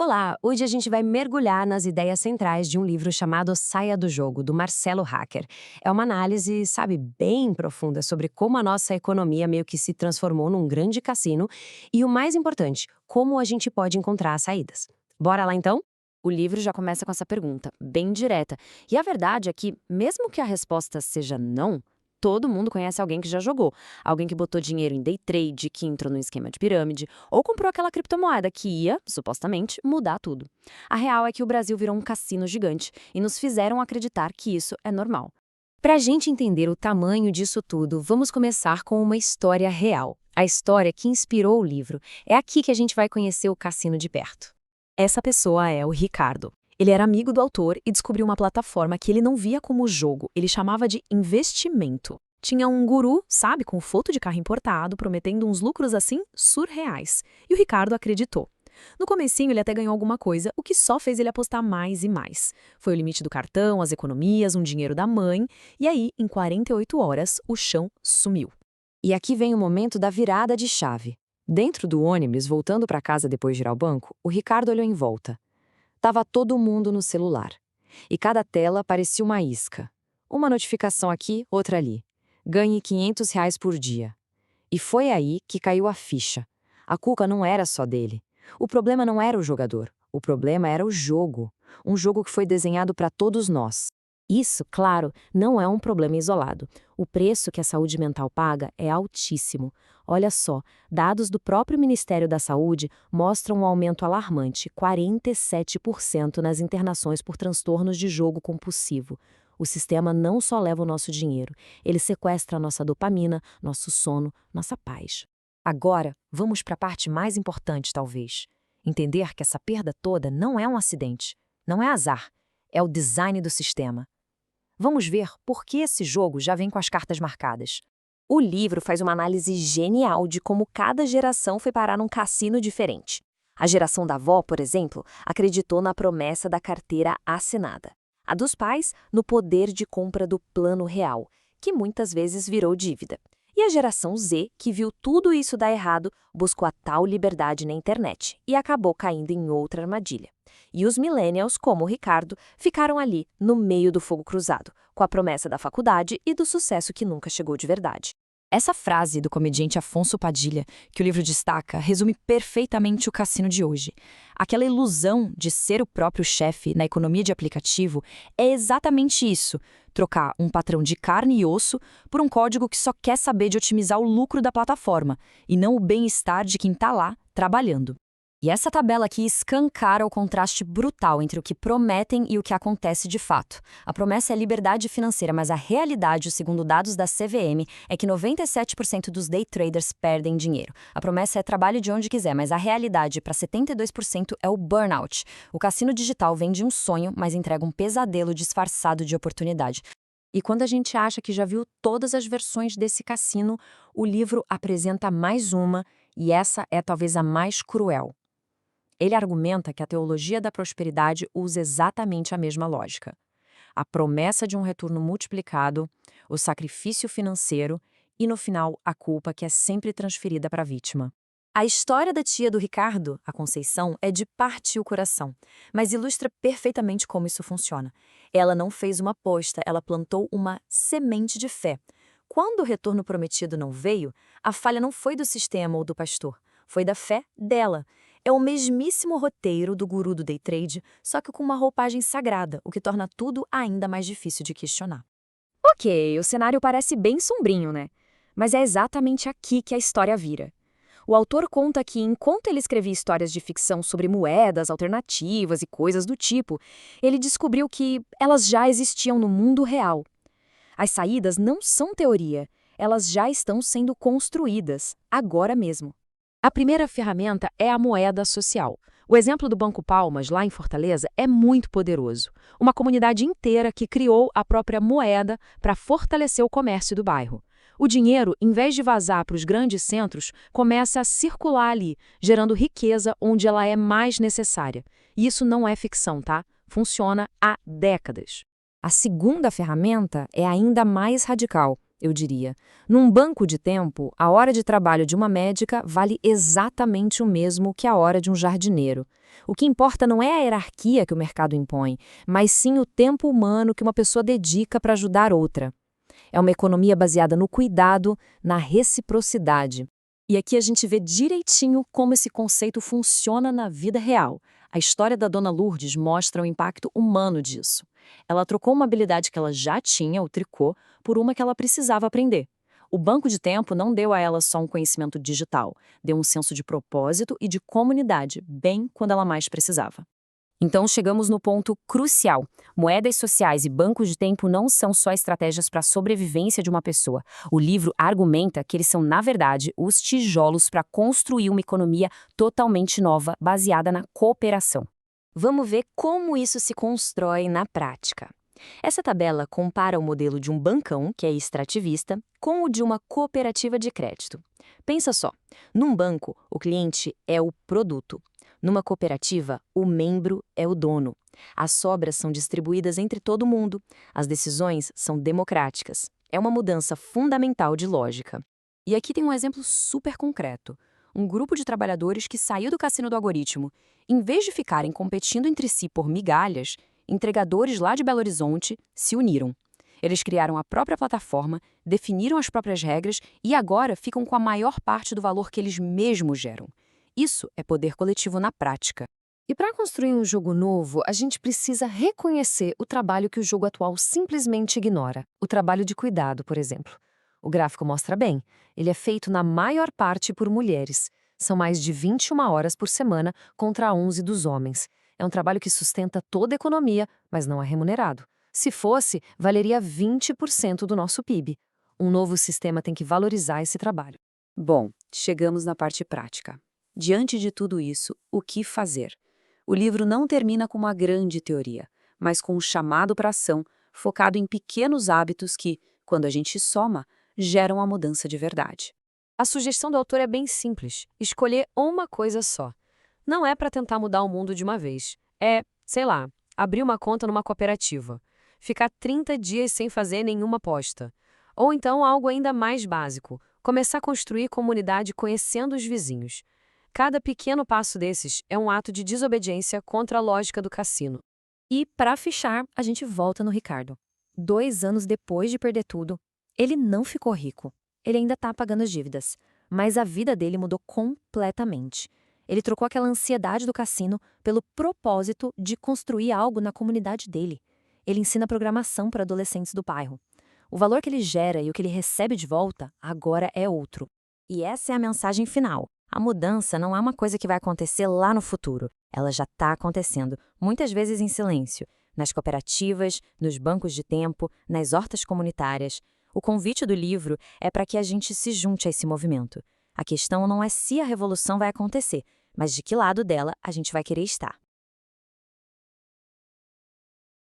Olá, hoje a gente vai mergulhar nas ideias centrais de um livro chamado Saia do Jogo, do Marcelo Hacker. É uma análise, sabe, bem profunda sobre como a nossa economia meio que se transformou num grande cassino e, o mais importante, como a gente pode encontrar as saídas. Bora lá então? O livro já começa com essa pergunta, bem direta. E a verdade é que, mesmo que a resposta seja não, todo mundo conhece alguém que já jogou. Alguém que botou dinheiro em day trade, que entrou no esquema de pirâmide, ou comprou aquela criptomoeda que ia, supostamente, mudar tudo. A real é que o Brasil virou um cassino gigante e nos fizeram acreditar que isso é normal. Para a gente entender o tamanho disso tudo, vamos começar com uma história real. A história que inspirou o livro. É aqui que a gente vai conhecer o cassino de perto. Essa pessoa é o Ricardo. Ele era amigo do autor e descobriu uma plataforma que ele não via como jogo, ele chamava de investimento. Tinha um guru, sabe, com foto de carro importado, prometendo uns lucros assim surreais. E o Ricardo acreditou. No comecinho ele até ganhou alguma coisa, o que só fez ele apostar mais e mais. Foi o limite do cartão, as economias, um dinheiro da mãe, e aí, em 48 horas, o chão sumiu. E aqui vem o momento da virada de chave. Dentro do ônibus, voltando para casa depois de ir ao banco, o Ricardo olhou em volta. Tava todo mundo no celular. E cada tela parecia uma isca. Uma notificação aqui, outra ali. Ganhe R$ 500 por dia. E foi aí que caiu a ficha. A culpa não era só dele. O problema não era o jogador. O problema era o jogo. Um jogo que foi desenhado para todos nós. Isso, claro, não é um problema isolado. O preço que a saúde mental paga é altíssimo. Olha só, dados do próprio Ministério da Saúde mostram um aumento alarmante, 47% nas internações por transtornos de jogo compulsivo. O sistema não só leva o nosso dinheiro, ele sequestra a nossa dopamina, nosso sono, nossa paz. Agora, vamos para a parte mais importante, talvez. Entender que essa perda toda não é um acidente, não é azar, é o design do sistema. Vamos ver por que esse jogo já vem com as cartas marcadas. O livro faz uma análise genial de como cada geração foi parar num cassino diferente. A geração da avó, por exemplo, acreditou na promessa da carteira assinada. A dos pais, no poder de compra do plano real, que muitas vezes virou dívida. E a geração Z, que viu tudo isso dar errado, buscou a tal liberdade na internet e acabou caindo em outra armadilha. E os millennials, como o Ricardo, ficaram ali, no meio do fogo cruzado, com a promessa da faculdade e do sucesso que nunca chegou de verdade. Essa frase do comediante Afonso Padilha, que o livro destaca, resume perfeitamente o cassino de hoje. Aquela ilusão de ser o próprio chefe na economia de aplicativo é exatamente isso: trocar um patrão de carne e osso por um código que só quer saber de otimizar o lucro da plataforma, e não o bem-estar de quem está lá trabalhando. E essa tabela aqui escancara o contraste brutal entre o que prometem e o que acontece de fato. A promessa é liberdade financeira, mas a realidade, segundo dados da CVM, é que 97% dos day traders perdem dinheiro. A promessa é trabalho de onde quiser, mas a realidade para 72% é o burnout. O cassino digital vende um sonho, mas entrega um pesadelo disfarçado de oportunidade. E quando a gente acha que já viu todas as versões desse cassino, o livro apresenta mais uma, e essa é talvez a mais cruel. Ele argumenta que a teologia da prosperidade usa exatamente a mesma lógica. A promessa de um retorno multiplicado, o sacrifício financeiro e, no final, a culpa que é sempre transferida para a vítima. A história da tia do Ricardo, a Conceição, é de partir o coração, mas ilustra perfeitamente como isso funciona. Ela não fez uma aposta, ela plantou uma semente de fé. Quando o retorno prometido não veio, a falha não foi do sistema ou do pastor, foi da fé dela. É o mesmíssimo roteiro do guru do day trade, só que com uma roupagem sagrada, o que torna tudo ainda mais difícil de questionar. Ok, o cenário parece bem sombrinho, né? Mas é exatamente aqui que a história vira. O autor conta que, enquanto ele escrevia histórias de ficção sobre moedas alternativas e coisas do tipo, ele descobriu que elas já existiam no mundo real. As saídas não são teoria, elas já estão sendo construídas, agora mesmo. A primeira ferramenta é a moeda social. O exemplo do Banco Palmas, lá em Fortaleza, é muito poderoso. Uma comunidade inteira que criou a própria moeda para fortalecer o comércio do bairro. O dinheiro, em vez de vazar para os grandes centros, começa a circular ali, gerando riqueza onde ela é mais necessária. E isso não é ficção, tá? Funciona há décadas. A segunda ferramenta é ainda mais radical. eu diria. Num banco de tempo, a hora de trabalho de uma médica vale exatamente o mesmo que a hora de um jardineiro. O que importa não é a hierarquia que o mercado impõe, mas sim o tempo humano que uma pessoa dedica para ajudar outra. É uma economia baseada no cuidado, na reciprocidade. E aqui a gente vê direitinho como esse conceito funciona na vida real. A história da Dona Lourdes mostra o impacto humano disso. Ela trocou uma habilidade que ela já tinha, o tricô, por uma que ela precisava aprender. O banco de tempo não deu a ela só um conhecimento digital, deu um senso de propósito e de comunidade, bem quando ela mais precisava. Então chegamos no ponto crucial. Moedas sociais e bancos de tempo não são só estratégias para a sobrevivência de uma pessoa. O livro argumenta que eles são, na verdade, os tijolos para construir uma economia totalmente nova, baseada na cooperação. Vamos ver como isso se constrói na prática. Essa tabela compara o modelo de um bancão, que é extrativista, com o de uma cooperativa de crédito. Pensa só, num banco, o cliente é o produto. Numa cooperativa, o membro é o dono. As sobras são distribuídas entre todo mundo. As decisões são democráticas. É uma mudança fundamental de lógica. E aqui tem um exemplo super concreto. Um grupo de trabalhadores que saiu do cassino do algoritmo. Em vez de ficarem competindo entre si por migalhas, entregadores lá de Belo Horizonte se uniram. Eles criaram a própria plataforma, definiram as próprias regras e agora ficam com a maior parte do valor que eles mesmos geram. Isso é poder coletivo na prática. E para construir um jogo novo, a gente precisa reconhecer o trabalho que o jogo atual simplesmente ignora. O trabalho de cuidado, por exemplo. O gráfico mostra bem. Ele é feito na maior parte por mulheres. São mais de 21 horas por semana contra 11 dos homens. É um trabalho que sustenta toda a economia, mas não é remunerado. Se fosse, valeria 20% do nosso PIB. Um novo sistema tem que valorizar esse trabalho. Bom, chegamos na parte prática. Diante de tudo isso, o que fazer? O livro não termina com uma grande teoria, mas com um chamado para ação, focado em pequenos hábitos que, quando a gente soma, geram a mudança de verdade. A sugestão do autor é bem simples: escolher uma coisa só. Não é para tentar mudar o mundo de uma vez. É, sei lá, abrir uma conta numa cooperativa. Ficar 30 dias sem fazer nenhuma aposta. Ou então algo ainda mais básico: começar a construir comunidade conhecendo os vizinhos. Cada pequeno passo desses é um ato de desobediência contra a lógica do cassino. E, para fechar, a gente volta no Ricardo. 2 anos depois de perder tudo, ele não ficou rico. Ele ainda está pagando as dívidas. Mas a vida dele mudou completamente. Ele trocou aquela ansiedade do cassino pelo propósito de construir algo na comunidade dele. Ele ensina programação para adolescentes do bairro. O valor que ele gera e o que ele recebe de volta agora é outro. E essa é a mensagem final. A mudança não é uma coisa que vai acontecer lá no futuro. Ela já está acontecendo, muitas vezes em silêncio, nas cooperativas, nos bancos de tempo, nas hortas comunitárias. O convite do livro é para que a gente se junte a esse movimento. A questão não é se a revolução vai acontecer, mas de que lado dela a gente vai querer estar.